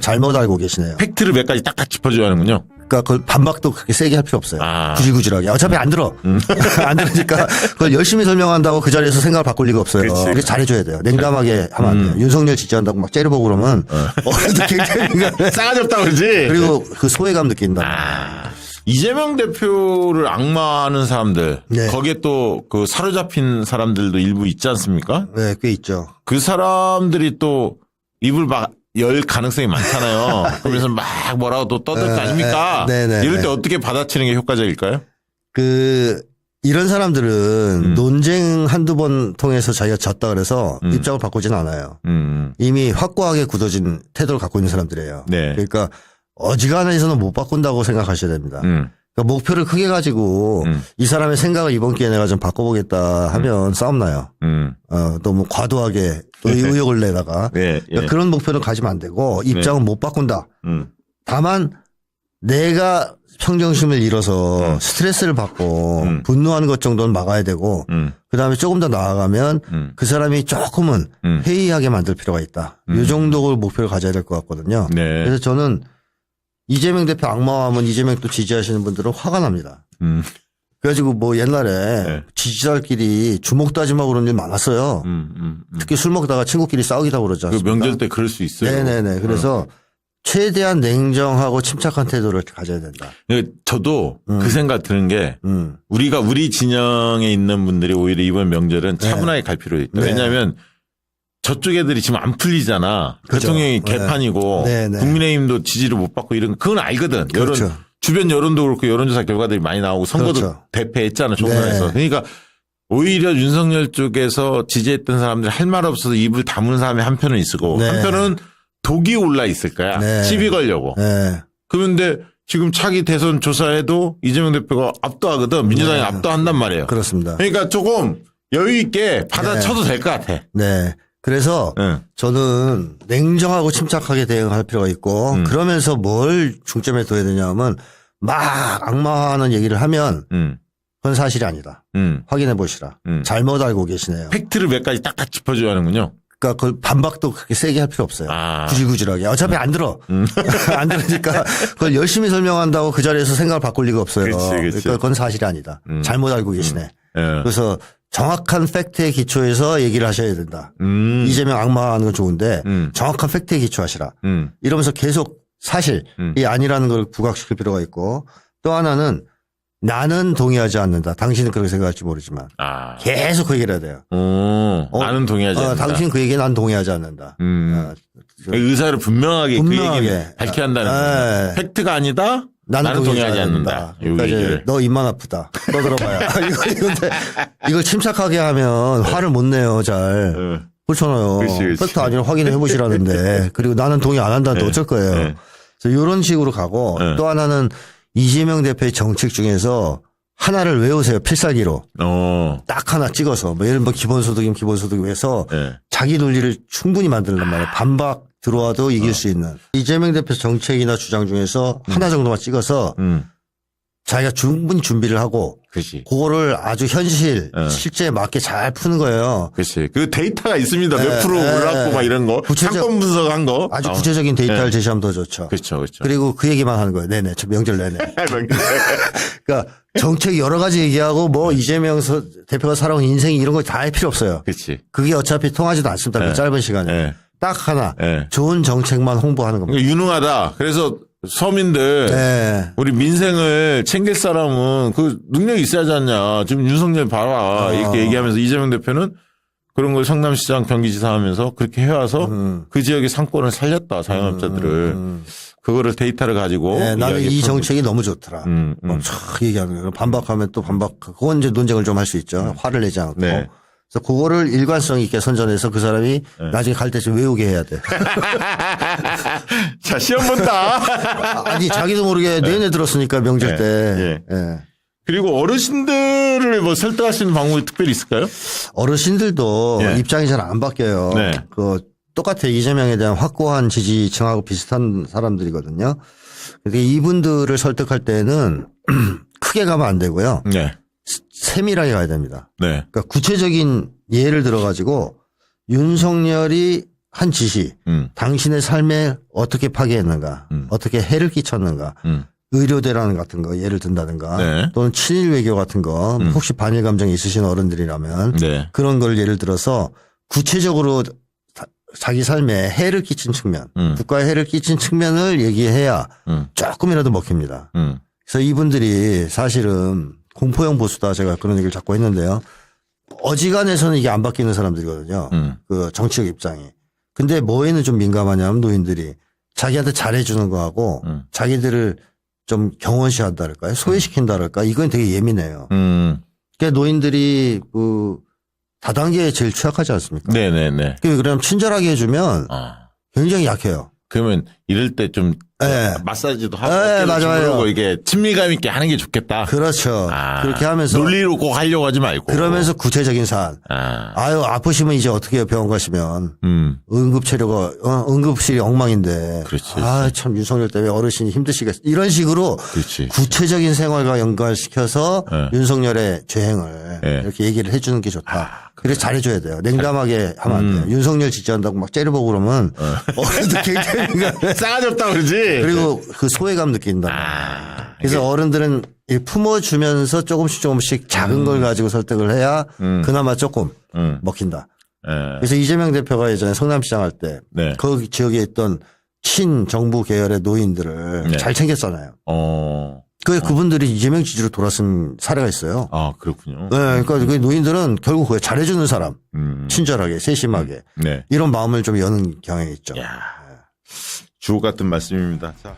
잘못 알고 계시네요. 팩트를 몇 가지 딱딱 짚어줘야 하는군요. 그러니까 그 반박도 그렇게 세게 할 필요 없어요. 구질구질하게. 어차피 안 들어. 안 들으니까 그걸 열심히 설명한다고 그 자리에서 생각을 바꿀 리가 없어요. 그치. 그래서 잘해줘야 돼요. 냉담하게 하면 안 돼요. 윤석열 지지한다고 막 째려보고 그러면 굉장히 싸가지 없다 그러지. 그리고 그 소외감 느낀다. 이재명 대표를 악마하는 사람들, 네. 거기에 또 그 사로잡힌 사람들도 일부 있지 않습니까? 네, 꽤 있죠. 그 사람들이 또 입을 막 열 가능성이 많잖아요. 그러면서 막 뭐라고 또 떠들 거 아닙니까? 네네. 이럴 때 어떻게 받아치는 게 효과적일까요? 이런 사람들은 논쟁 한두 번 통해서 자기가 졌다 그래서 입장을 바꾸진 않아요. 이미 확고하게 굳어진 태도를 갖고 있는 사람들이에요. 네. 그러니까 어지간해서는 못 바꾼다고 생각하셔야 됩니다. 그러니까 목표를 크게 가지고 이 사람의 생각을 이번 기회에 내가 좀 바꿔보겠다 하면 싸움 나요. 너무 과도하게 또 의욕을 내다가 그러니까 그런 목표는 가지면 안 되고 입장은 못 바꾼다. 다만 내가 평정심을 잃어서 스트레스를 받고 분노하는 것 정도는 막아야 되고 그다음에 조금 더 나아가면 그 사람이 조금은 회의하게 만들 필요가 있다. 이 정도 목표를 가져야 될 것 같거든요. 네. 그래서 저는 이재명 대표 악마하면 이재명 또 지지하시는 분들은 화가 납니다. 그래가지고 뭐 옛날에 지지자들끼리 주먹 다짐하고 그런 일 많았어요. 특히 술 먹다가 친구끼리 싸우기도 하고 그러지 그 않습니까? 명절 때 그럴 수 있어요. 네네네. 그래서 최대한 냉정하고 침착한 태도를 가져야 된다. 저도 그 생각 드는 게 우리 진영에 있는 분들이 오히려 이번 명절은 차분하게 갈 필요가 있다. 네. 왜냐하면 저쪽 애들이 지금 안 풀리잖아. 그죠. 대통령이 개판이고 네. 국민의힘도 지지를 못 받고 이런 거 그건 알거든. 그렇죠. 주변 여론도 그렇고 여론조사 결과들이 많이 나오고 선거도 그렇죠. 대패했잖아. 총선에서. 네. 그러니까 오히려 윤석열 쪽에서 지지했던 사람들이 할 말 없어서 입을 다무는 사람이 한편은 있고 네. 한편은 독이 올라 있을 거야. 네. 시비 걸려고. 네. 그런데 지금 차기 대선 조사에도 이재명 대표가 압도하거든. 민주당이 압도한단 말이에요. 그렇습니다. 그러니까 조금 여유 있게 받아쳐도 될 것 같아. 네. 그래서 응. 저는 냉정하고 침착하게 대응할 필요가 있고 그러면서 뭘 중점에 둬야 되냐면 막 악마하는 얘기를 하면 그건 사실이 아니다. 확인해 보시라. 잘못 알고 계시네요. 팩트를 몇 가지 딱딱 짚어줘야 하는군요. 그러니까 그 반박도 그렇게 세게 할 필요 없어요. 구질구질하게. 어차피 안 들어. 안 들으니까 그걸 열심히 설명한다고 그 자리에서 생각을 바꿀 리가 없어요. 그치. 그러니까 그건 사실이 아니다. 잘못 알고 계시네. 예. 그래서 정확한 팩트에 기초해서 얘기를 하셔야 된다. 이재명 악마하는 건 좋은데 정확한 팩트에 기초하시라. 이러면서 계속 사실이 아니라는 걸 부각시킬 필요가 있고 또 하나는 나는 동의하지 않는다. 당신은 그렇게 생각할지 모르지만 계속 그 얘기를 해야 돼요. 나는 동의하지 않는다. 당신 그 얘기에 난 동의하지 않는다. 의사를 분명하게 그 얘기를 밝혀야 한다는 거예요. 팩트가 아니다. 나는 동의하지 않는다. 그러니까 이제 너 입만 아프다. 너 들어봐야. 이걸 침착하게 하면 화를 못 내요, 잘. 그렇잖아요. 팩트 아니라 확인해 보시라는데. 그리고 나는 동의 안 한다는데 어쩔 거예요. 그래서 이런 식으로 가고 또 하나는 이재명 대표의 정책 중에서 하나를 외우세요. 필살기로. 딱 하나 찍어서. 뭐 예를 들면 기본소득이면 기본소득 해서 자기 논리를 충분히 만들란 말이에요. 반박 들어와도 이길 수 있는. 이재명 대표 정책이나 주장 중에서 하나 정도만 찍어서 자기가 충분히 준비를 하고 그거를 아주 실제에 맞게 잘 푸는 거예요. 그렇지. 그 데이터가 있습니다. 몇 프로 올랐고 막 이런 거. 상권 분석한 거. 아주 구체적인 데이터를 제시하면 더 좋죠. 그렇죠. 그리고 그 얘기만 하는 거예요. 네네. 저 명절 내내. 그러니까 정책 여러 가지 얘기하고 뭐 이재명 대표가 살아온 인생 이런 거 다 할 필요 없어요. 그렇지. 그게 어차피 통하지도 않습니다. 그 짧은 시간에. 딱 하나. 좋은 정책만 홍보하는 겁니다. 그러니까 유능하다. 그래서 서민들 우리 민생을 챙길 사람은 그 능력이 있어야지 않냐. 지금 윤석열 봐라. 이렇게 얘기하면서 이재명 대표는 그런 걸 성남시장 경기지사 하면서 그렇게 해와서 그 지역의 상권을 살렸다. 자영업자들을. 그거를 데이터를 가지고. 나는 이 정책이 너무 좋더라. 촥 얘기하는 거예요. 반박하면 또 그건 이제 논쟁을 좀 할 수 있죠. 화를 내지 않고. 그래서 그거를 일관성 있게 선전해서 그 사람이 나중에 갈 때쯤 외우게 해야 돼. 자, 시험 본다. 아니, 자기도 모르게 내내 들었으니까 명절 때. 그리고 어르신들을 뭐 설득할 수 있는 방법이 특별히 있을까요? 어르신들도 입장이 잘 안 바뀌어요. 똑같아. 이재명에 대한 확고한 지지층하고 비슷한 사람들이거든요. 그러니까 이분들을 설득할 때는 크게 가면 안 되고요. 세밀하게 가야 됩니다. 그러니까 구체적인 예를 들어가지고 윤석열이 한 지시, 당신의 삶에 어떻게 파괴했는가, 어떻게 해를 끼쳤는가, 의료대란 같은 거 예를 든다든가 네. 또는 친일 외교 같은 거 혹시 반일 감정이 있으신 어른들이라면 네. 그런 걸 예를 들어서 구체적으로 자기 삶에 해를 끼친 측면, 국가에 해를 끼친 측면을 얘기해야 조금이라도 먹힙니다. 그래서 이분들이 사실은 공포형 보수다 제가 그런 얘기를 자꾸 했는데요. 어지간해서는 이게 안 바뀌는 사람들이거든요. 그 정치적 입장이. 근데 뭐에는 좀 민감하냐면 노인들이 자기한테 잘해주는 거하고 자기들을 좀 경원시한다 할까요? 소외시킨다 할까요? 이건 되게 예민해요. 그러니까 노인들이 그 다단계에 제일 취약하지 않습니까? 네네네. 그럼 친절하게 해주면 굉장히 약해요. 그러면 이럴 때 좀 네. 마사지도 하고 네, 맞아요. 이게 친밀감 있게 하는 게 좋겠다. 그렇죠. 그렇게 하면서 논리로 꼭 하려고 하지 말고. 그러면서 구체적인 사안. 아유 아프시면 이제 어떻게 해요? 병원 가시면 응급실이 엉망인데. 그렇지. 참 윤석열 때문에 어르신이 힘드시겠어. 이런 식으로 그렇지. 구체적인 생활과 연관시켜서 네. 윤석열의 죄행을 네. 이렇게 얘기를 해주는 게 좋다. 그래서 잘해줘야 돼요. 냉담하게 하면 안 돼요. 윤석열 지지한다고 막 째려보고 그러면 어른들 굉장히 싸가지 없다 그러지. 그리고 그 소외감 느낀다. 그래서 어른들은 품어주면서 조금씩 작은 걸 가지고 설득을 해야 그나마 조금 먹힌다. 그래서 이재명 대표가 예전에 성남시장 할 때 네. 그 지역에 있던 친정부 계열의 노인들을 네. 잘 챙겼잖아요. 그분들이 이재명 지지로 돌아선 사례가 있어요. 아, 그렇군요. 네, 그러니까 그 노인들은 결국 그게 잘해주는 사람, 친절하게, 세심하게 네. 이런 마음을 좀 여는 경향이 있죠. 주옥 같은 말씀입니다. 자.